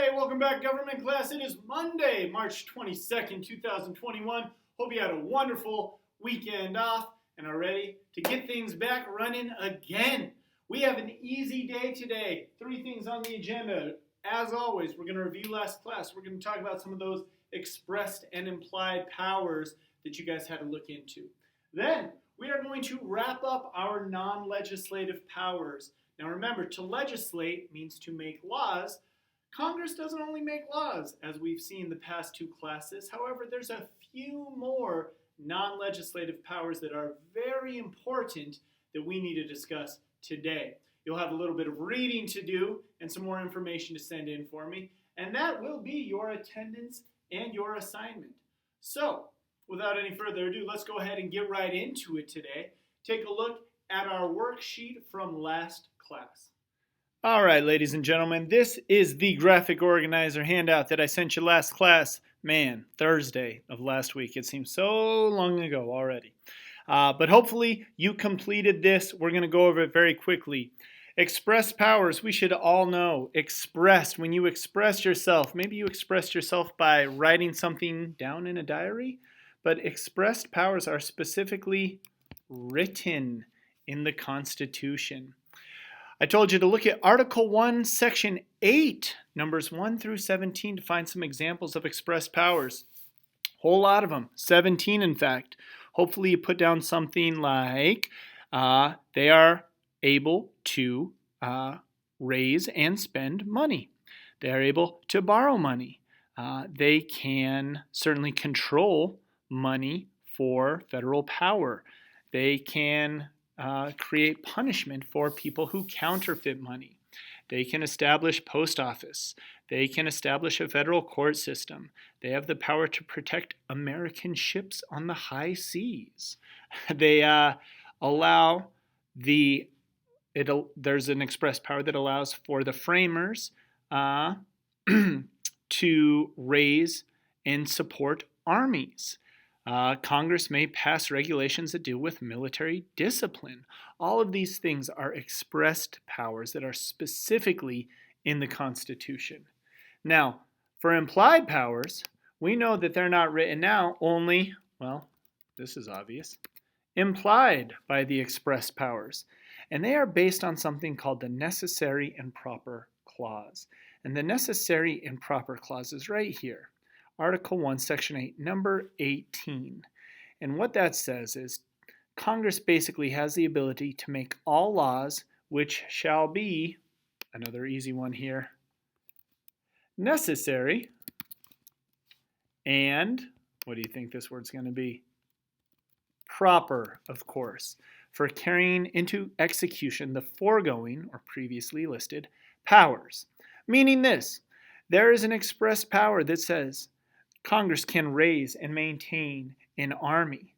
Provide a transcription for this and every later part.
Hey, welcome back, government class. It is Monday, March 22nd, 2021. Hope you had a wonderful weekend off and are ready to get things back running again. We have an easy day today. 3 things on the agenda. As always, we're going to review last class. We're going to talk about some of those expressed and implied powers that you guys had to look into. Then, we are going to wrap up our non-legislative powers. Now remember, to legislate means to make laws. Congress doesn't only make laws, as we've seen the past 2 classes. However, there's a few more non-legislative powers that are very important that we need to discuss today. You'll have a little bit of reading to do and some more information to send in for me, and that will be your attendance and your assignment. So, without any further ado, let's go ahead and get right into it today. Take a look at our worksheet from last class. All right, ladies and gentlemen, this is the graphic organizer handout that I sent you last class. Man, Thursday of last week. It seems so long ago already. But hopefully you completed this. We're going to go over it very quickly. Expressed powers, we should all know. Expressed, when you express yourself, maybe you expressed yourself by writing something down in a diary, but expressed powers are specifically written in the Constitution. I told you to look at Article 1, Section 8, numbers 1 through 17 to find some examples of expressed powers. Whole lot of them, 17 in fact. Hopefully you put down something like they are able to raise and spend money. They are able to borrow money. They can certainly control money for federal power. They can create punishment for people who counterfeit money. They can establish post office. They can establish a federal court system. They have the power to protect American ships on the high seas. They allow there's an express power that allows for the framers to raise and support armies. Congress may pass regulations that deal with military discipline. All of these things are expressed powers that are specifically in the Constitution. Now, for implied powers, we know that they're not written out, only, well, this is obvious, implied by the expressed powers. And they are based on something called the necessary and proper clause. And the necessary and proper clause is right here. Article 1, Section 8, number 18. And what that says is Congress basically has the ability to make all laws which shall be, another easy one here, necessary and, what do you think this word's going to be? Proper, of course, for carrying into execution the foregoing or previously listed powers. Meaning this, there is an expressed power that says Congress can raise and maintain an army.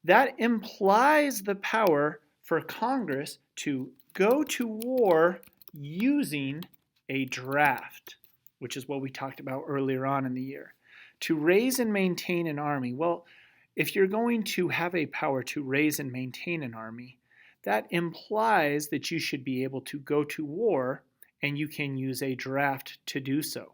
That implies the power for Congress to go to war using a draft, which is what we talked about earlier on in the year. To raise and maintain an army, well, if you're going to have a power to raise and maintain an army, that implies that you should be able to go to war and you can use a draft to do so.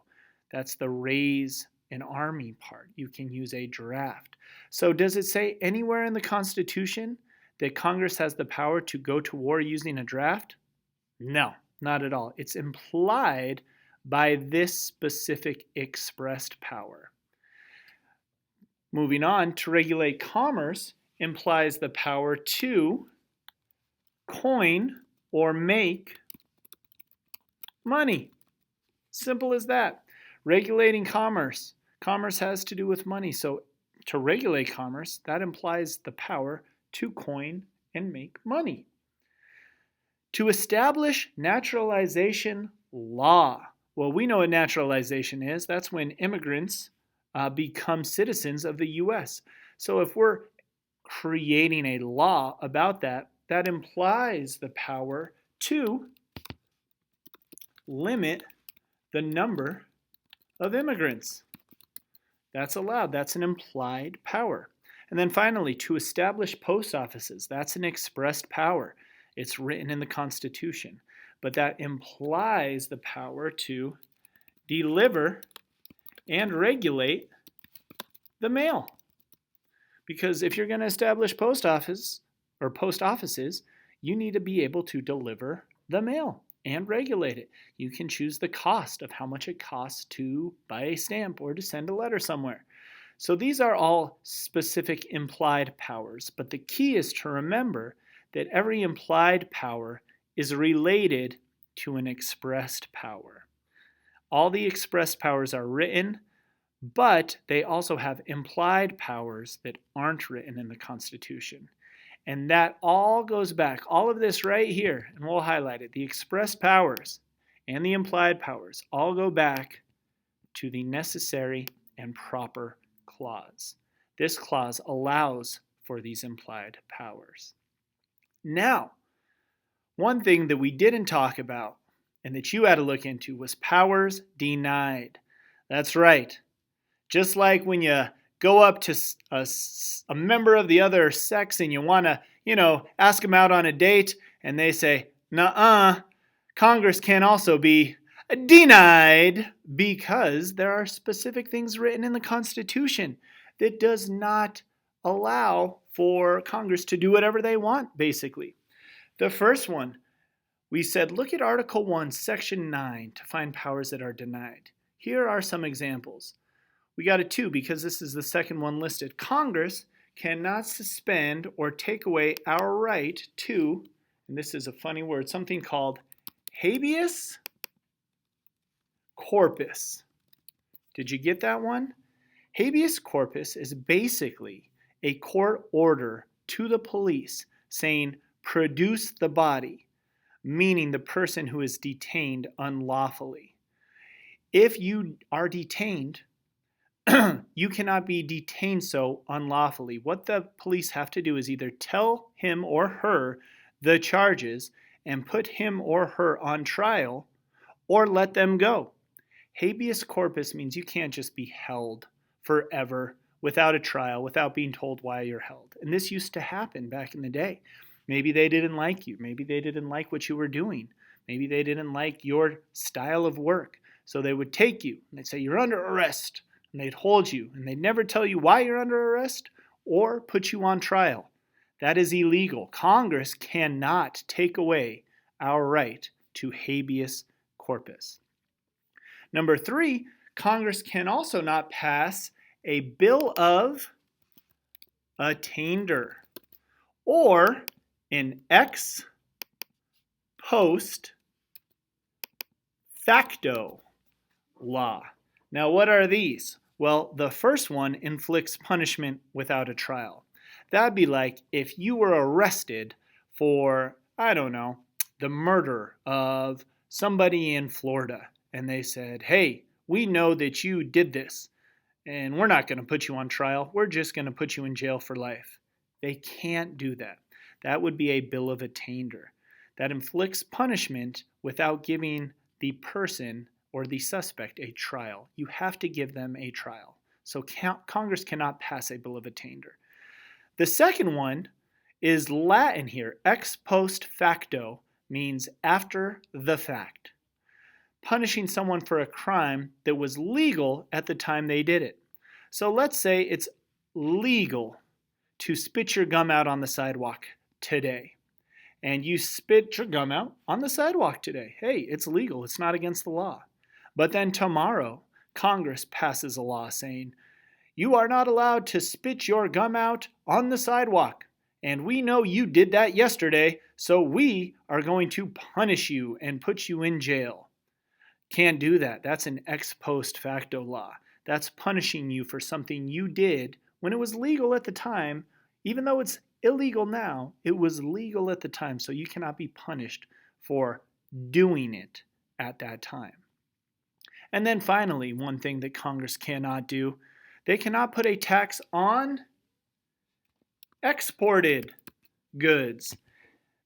That's the raise an army part. You can use a draft. So does it say anywhere in the Constitution that Congress has the power to go to war using a draft? No, not at all. It's implied by this specific expressed power. Moving on, to regulate commerce implies the power to coin or make money. Simple as that. Regulating commerce. Commerce has to do with money. So to regulate commerce, that implies the power to coin and make money. To establish naturalization law. Well, we know what naturalization is. That's when immigrants become citizens of the U.S. So if we're creating a law about that, that implies the power to limit the number of immigrants. That's allowed. That's an implied power. And then finally, to establish post offices. That's an expressed power. It's written in the Constitution. But that implies the power to deliver, and regulate the mail. Because if you're going to establish post offices, you need to be able to deliver the mail and regulate it. You can choose the cost of how much it costs to buy a stamp or to send a letter somewhere. So these are all specific implied powers, but the key is to remember that every implied power is related to an expressed power. All the expressed powers are written, but they also have implied powers that aren't written in the Constitution. And that all goes back, all of this right here, and we'll highlight it. The expressed powers and the implied powers all go back to the necessary and proper clause. This clause allows for these implied powers. Now, one thing that we didn't talk about and that you had to look into was powers denied. That's right. Just like when you go up to a member of the other sex and you want to, ask them out on a date and they say, nuh-uh, Congress can also be denied because there are specific things written in the Constitution that does not allow for Congress to do whatever they want, basically. The first one, we said, look at Article 1, Section 9 to find powers that are denied. Here are some examples. We got a 2 because this is the second one listed. Congress cannot suspend or take away our right to, and this is a funny word, something called habeas corpus. Did you get that one? Habeas corpus is basically a court order to the police saying, produce the body, meaning the person who is detained unlawfully. If you are detained, you cannot be detained so unlawfully. What the police have to do is either tell him or her the charges and put him or her on trial or let them go. Habeas corpus means you can't just be held forever without a trial, without being told why you're held. And this used to happen back in the day. Maybe they didn't like you. Maybe they didn't like what you were doing. Maybe they didn't like your style of work. So they would take you and they'd say, you're under arrest. And they'd hold you, and they'd never tell you why you're under arrest or put you on trial. That is illegal. Congress cannot take away our right to habeas corpus. Number 3, Congress can also not pass a bill of attainder or an ex post facto law. Now, what are these? Well, the first one inflicts punishment without a trial. That'd be like if you were arrested for, the murder of somebody in Florida, and they said, hey, we know that you did this, and we're not going to put you on trial. We're just going to put you in jail for life. They can't do that. That would be a bill of attainder. That inflicts punishment without giving the person or the suspect a trial. You have to give them a trial. So Congress cannot pass a bill of attainder. The second one is Latin here. Ex post facto means after the fact. Punishing someone for a crime that was legal at the time they did it. So let's say it's legal to spit your gum out on the sidewalk today. And you spit your gum out on the sidewalk today. Hey, it's legal. It's not against the law. But then tomorrow, Congress passes a law saying, you are not allowed to spit your gum out on the sidewalk. And we know you did that yesterday, so we are going to punish you and put you in jail. Can't do that. That's an ex post facto law. That's punishing you for something you did when it was legal at the time. Even though it's illegal now, it was legal at the time, so you cannot be punished for doing it at that time. And then finally, one thing that Congress cannot do, they cannot put a tax on exported goods.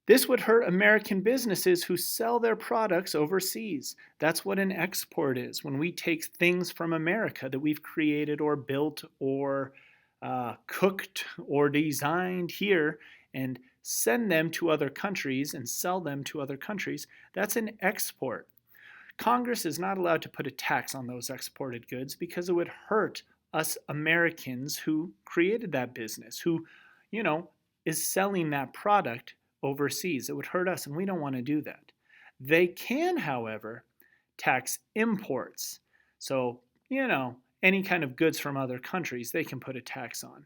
This would hurt American businesses who sell their products overseas. That's what an export is, when we take things from America that we've created or built or cooked or designed here and send them to other countries and sell them to other countries. That's an export. Congress is not allowed to put a tax on those exported goods because it would hurt us Americans who created that business, who, is selling that product overseas. It would hurt us, and we don't want to do that. They can, however, tax imports. So, any kind of goods from other countries, they can put a tax on.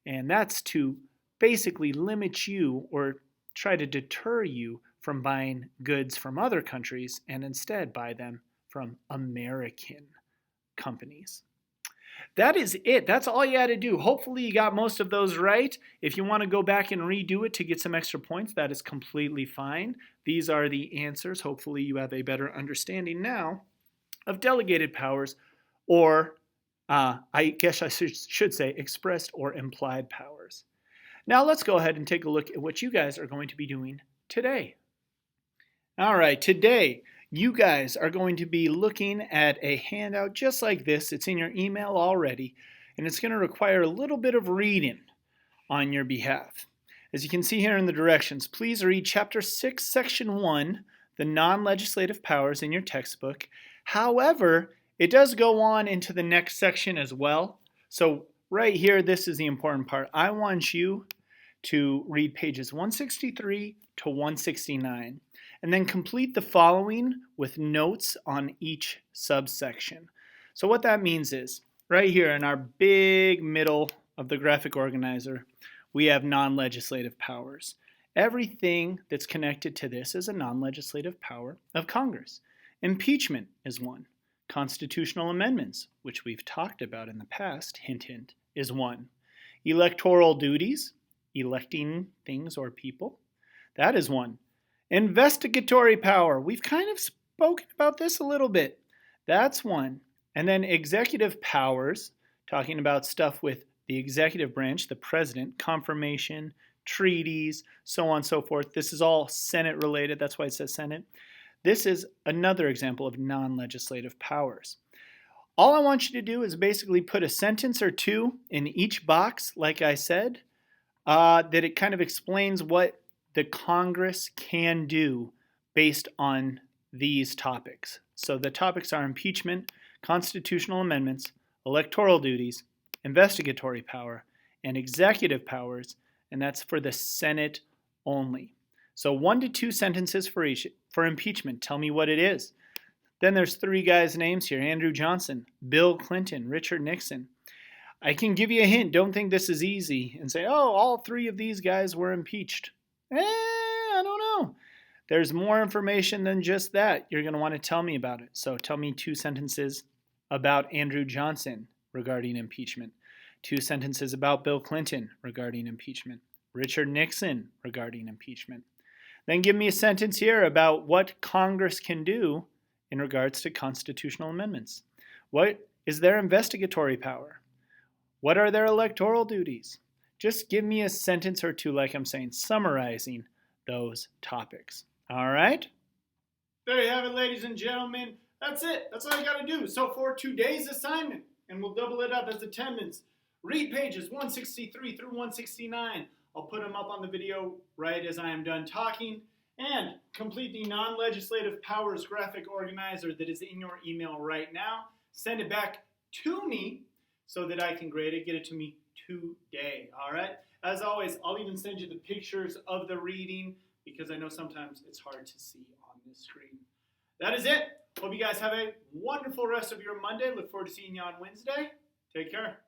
And that's to basically limit you or try to deter you from buying goods from other countries and instead buy them from American companies. That is it. That's all you had to do. Hopefully you got most of those right. If you want to go back and redo it to get some extra points, that is completely fine. These are the answers. Hopefully you have a better understanding now of delegated powers, or I guess I should say expressed or implied powers. Now let's go ahead and take a look at what you guys are going to be doing today. All right, today you guys are going to be looking at a handout just like this. It's in your email already, and it's going to require a little bit of reading on your behalf. As you can see here in the directions, please read Chapter 6, Section 1, the non-legislative powers in your textbook. However, it does go on into the next section as well. So right here, this is the important part. I want you to read pages 163 to 169. And then complete the following with notes on each subsection. So what that means is, right here in our big middle of the graphic organizer, we have non-legislative powers. Everything that's connected to this is a non-legislative power of Congress. Impeachment is one. Constitutional amendments, which we've talked about in the past, hint, hint, is one. Electoral duties, electing things or people, that is one. Investigatory power. We've kind of spoken about this a little bit. That's one. And then executive powers, talking about stuff with the executive branch, the president, confirmation, treaties, so on and so forth. This is all Senate related. That's why it says Senate. This is another example of non-legislative powers. All I want you to do is basically put a sentence or two in each box, like I said, that it kind of explains what the Congress can do based on these topics. So the topics are impeachment, constitutional amendments, electoral duties, investigatory power, and executive powers, and that's for the Senate only. So 1 to 2 sentences for each. For impeachment, tell me what it is. Then there's 3 guys' names here: Andrew Johnson, Bill Clinton, Richard Nixon. I can give you a hint. Don't think this is easy and say, oh, all 3 of these guys were impeached. I don't know. There's more information than just that. You're going to want to tell me about it. So tell me 2 sentences about Andrew Johnson regarding impeachment. 2 sentences about Bill Clinton regarding impeachment. Richard Nixon regarding impeachment. Then give me a sentence here about what Congress can do in regards to constitutional amendments. What is their investigatory power? What are their electoral duties? Just give me a sentence or 2, like I'm saying, summarizing those topics. All right? There you have it, ladies and gentlemen. That's it. That's all you got to do. So for today's assignment, and we'll double it up as attendance, read pages 163 through 169. I'll put them up on the video right as I am done talking. And complete the non-legislative powers graphic organizer that is in your email right now. Send it back to me so that I can grade it. Get it to me today. All right? As always, I'll even send you the pictures of the reading because I know sometimes it's hard to see on this screen. That is it. Hope you guys have a wonderful rest of your Monday. Look forward to seeing you on Wednesday. Take care.